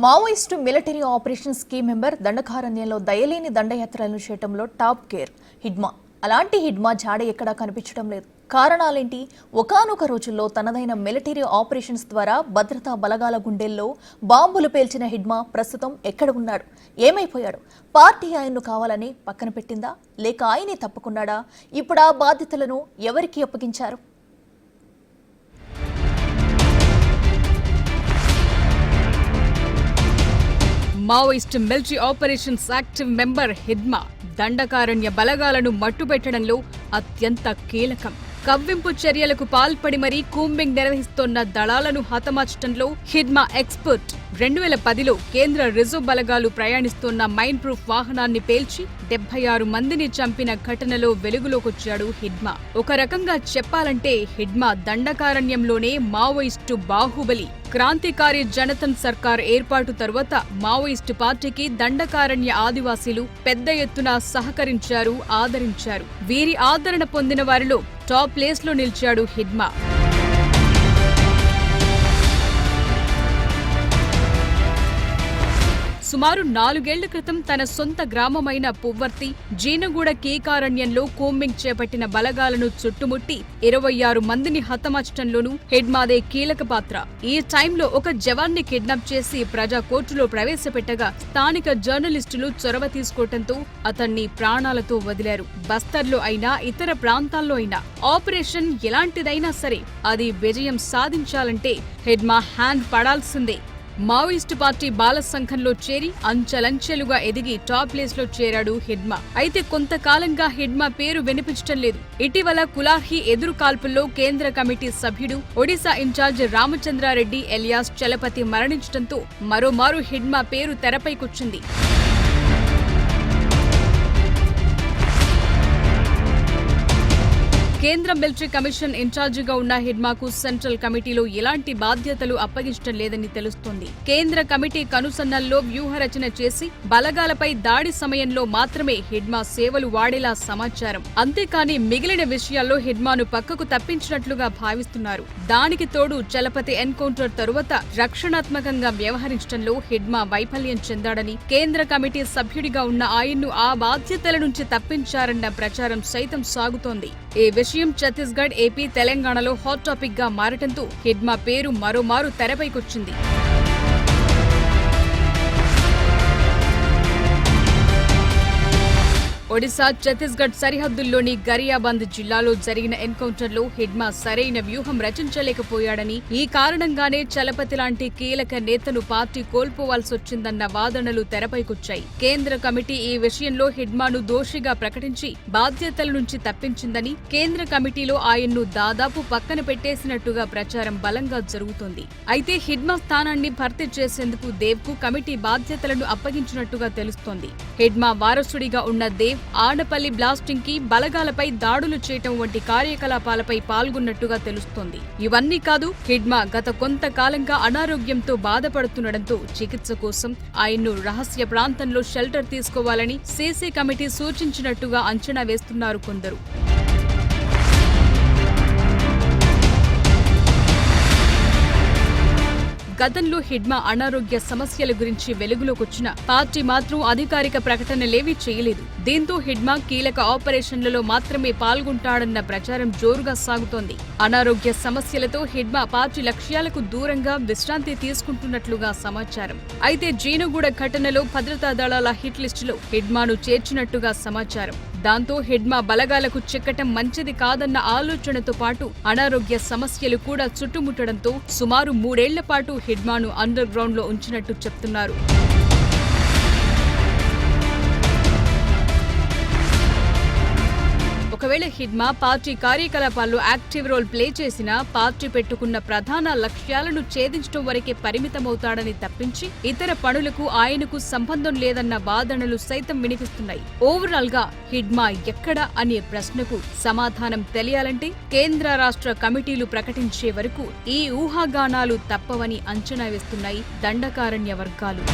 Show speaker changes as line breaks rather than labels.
Maoist military operations key member దండకారణ్యంలో దయలేని దండయాత్రలను చేయటంలో టాప్ కేర్ హిడ్మా. అలాంటి హిడ్మా జాడ ఎక్కడా కనిపించడం లేదు. కారణాలేంటి? ఒకానొక రోజుల్లో తనదైన మిలిటరీ ఆపరేషన్స్ ద్వారా భద్రతా బలగాల గుండెల్లో బాంబులు పేల్చిన హిడ్మా ప్రస్తుతం ఎక్కడ ఉన్నాడు? ఏమైపోయాడు? పార్టీ ఆయన్ను కావాలని పక్కన పెట్టిందా, లేక ఆయనే తప్పుకున్నాడా? ఇప్పుడు ఆ బాధ్యతలను ఎవరికి అప్పగించారు?
Maoist military operations active member Hidma Dandakaranya బలగాలను మట్టుబెట్టడంలో అత్యంత కీలకం. కవ్వింపు చర్యలకు పాల్పడి మరీ కూంబింగ్ నిర్వహిస్తోన్న దళాలను హతమార్చడంలో హిడ్మా ఎక్స్పర్ట్. 2010లో కేంద్ర రిజర్వ్ బలగాలు ప్రయాణిస్తోన్న మైన్ ప్రూఫ్ వాహనాన్ని పేల్చి 76 మందిని చంపిన ఘటనలో వెలుగులోకొచ్చాడు హిడ్మా. ఒక రకంగా చెప్పాలంటే హిడ్మా దండకారణ్యంలోనే మావోయిస్టు బాహుబలి. క్రాంతికారి జనతన్ సర్కార్ ఏర్పాటు తరువాత మావోయిస్టు పార్టీకి దండకారణ్య ఆదివాసీలు పెద్ద ఎత్తున సహకరించారు, ఆదరించారు. వీరి ఆదరణ పొందిన వారిలో టాప్ ప్లేస్లో నిలిచాడు హిడ్మా. సుమారు 4 ఏళ్ల క్రితం తన సొంత గ్రామమైన పువ్వర్తి, జీనగూడ కీకారణ్యంలో కూంబింగ్ చేపట్టిన బలగాలను చుట్టుముట్టి 26 మందిని హతమార్చడంలోనూ హిడ్మాదే కీలక పాత్ర. ఈ టైంలో ఒక జవాన్ని కిడ్నాప్ చేసి ప్రజా కోర్టులో ప్రవేశపెట్టగా స్థానిక జర్నలిస్టులు చొరవ తీసుకోవడంతో అతన్ని ప్రాణాలతో వదిలారు. బస్తర్లో అయినా ఇతర ప్రాంతాల్లో అయినా ఆపరేషన్ ఎలాంటిదైనా సరే అది విజయం సాధించాలంటే హిడ్మా హ్యాండ్ పడాల్సిందే. మావోయిస్టు పార్టీ బాల సంఘంలో చేరి అంచెలంచెలుగా ఎదిగి టాప్ ప్లేస్ లో చేరాడు హిడ్మా. అయితే కొంతకాలంగా హిడ్మా పేరు వినిపించడం లేదు. ఇటీవల కులార్హి ఎదురు కాల్పుల్లో కేంద్ర కమిటీ సభ్యుడు ఒడిశా ఇన్ఛార్జ్ రామచంద్రారెడ్డి ఎలియాస్ చలపతి మరణించడంతో మరోమారు హిడ్మా పేరు తెరపైకొచ్చింది. కేంద్ర మిలిటరీ కమిషన్ ఇన్ఛార్జిగా ఉన్న హిడ్మాకు సెంట్రల్ కమిటీలో ఎలాంటి బాధ్యతలు అప్పగించడం లేదని తెలుస్తోంది. కేంద్ర కమిటీ కనుసన్నల్లో వ్యూహరచన చేసి బలగాలపై దాడి సమయంలో మాత్రమే హిడ్మా సేవలు వాడేలా సమాచారం. అంతేకాని మిగిలిన విషయాల్లో హిడ్మాను పక్కకు తప్పించినట్లుగా భావిస్తున్నారు. దానికి తోడు చలపతి ఎన్కౌంటర్ తరువాత రక్షణాత్మకంగా వ్యవహరించడంలో హిడ్మా వైఫల్యం చెందాడని, కేంద్ర కమిటీ సభ్యుడిగా ఉన్న ఆయన్ను ఆ బాధ్యతల నుంచి తప్పించారన్న ప్రచారం సైతం సాగుతోంది. ఈ విషయం ఛత్తీస్గఢ్, ఏపీ, తెలంగాణలో హాట్ టాపిక్ గా మారటంతో హిడ్మా పేరు మరోమారు తెరపైకొచ్చింది. ఒడిశా, ఛత్తీస్గఢ్ సరిహద్దుల్లోని గరియాబంద్ జిల్లాలో జరిగిన ఎన్కౌంటర్లో హిడ్మా సరైన వ్యూహం రచించలేకపోయాడని, ఈ కారణంగానే చలపతి లాంటి కీలక నేతను పార్టీ కోల్పోవాల్సొచ్చిందన్న వాదనలు తెరపైకొచ్చాయి. కేంద్ర కమిటీ ఈ విషయంలో హిడ్మాను దోషిగా ప్రకటించి బాధ్యతల నుంచి తప్పించిందని, కేంద్ర కమిటీలో ఆయన్ను దాదాపు పక్కన పెట్టేసినట్టుగా ప్రచారం బలంగా జరుగుతోంది. అయితే హిడ్మా స్థానాన్ని భర్తీ చేసేందుకు దేవ్ కు కమిటీ బాధ్యతలను అప్పగించినట్టుగా తెలుస్తోంది. హిడ్మా వారసుడిగా ఉన్న దేవ్ ఆడపల్లి బ్లాస్టింగ్ కి, బలగాలపై దాడులు చేయటం వంటి కార్యకలాపాలపై పాల్గొన్నట్టుగా తెలుస్తోంది. ఇవన్నీ కాదు, హిడ్మా గత కొంతకాలంగా అనారోగ్యంతో బాధపడుతుండటంతో చికిత్స కోసం ఆయన్ను రహస్య ప్రాంతంలో షెల్టర్ తీసుకోవాలని సీసీ కమిటీ సూచించినట్టుగా అంచనా వేస్తున్నారు కొందరు. గతంలో హిడ్మా అనారోగ్య సమస్యల గురించి వెలుగులోకొచ్చిన పార్టీ మాత్రం అధికారిక ప్రకటనలేవీ చేయలేదు. దీంతో హిడ్మా కీలక ఆపరేషన్లలో మాత్రమే పాల్గొంటాడన్న ప్రచారం జోరుగా సాగుతోంది. అనారోగ్య సమస్యలతో హిడ్మా పార్టీ లక్ష్యాలకు దూరంగా విశ్రాంతి తీసుకుంటున్నట్లుగా సమాచారం. అయితే జీనగూడ ఘటనలో భద్రతా దళాల హిట్ లిస్టులో హిడ్మాను చేర్చినట్టుగా సమాచారం. దాంతో హిడ్మా బలగాలకు చిక్కటం మంచిది కాదన్న ఆలోచనతో పాటు అనారోగ్య సమస్యలు కూడా చుట్టుముట్టడంతో సుమారు 3 ఏళ్ల పాటు హిడ్మాను అండర్ గ్రౌండ్ లో ఉంచినట్టు చెప్తున్నారు. ఒకవేళ హిడ్మా పార్టీ కార్యకలాపాల్లో యాక్టివ్ రోల్ ప్లే చేసినా పార్టీ పెట్టుకున్న ప్రధాన లక్ష్యాలను ఛేదించడం వరకే పరిమితమవుతాడని తప్పించి ఇతర పనులకు ఆయనకు సంబంధం లేదన్న వాదనలు సైతం వినిపిస్తున్నాయి. ఓవరాల్ గా హిడ్మా ఎక్కడ అనే ప్రశ్నకు సమాధానం తెలియాలంటే కేంద్ర రాష్ట్ర కమిటీలు ప్రకటించే వరకు ఈ ఊహాగానాలు తప్పవని అంచనా వేస్తున్నాయి దండకారణ్య వర్గాలు.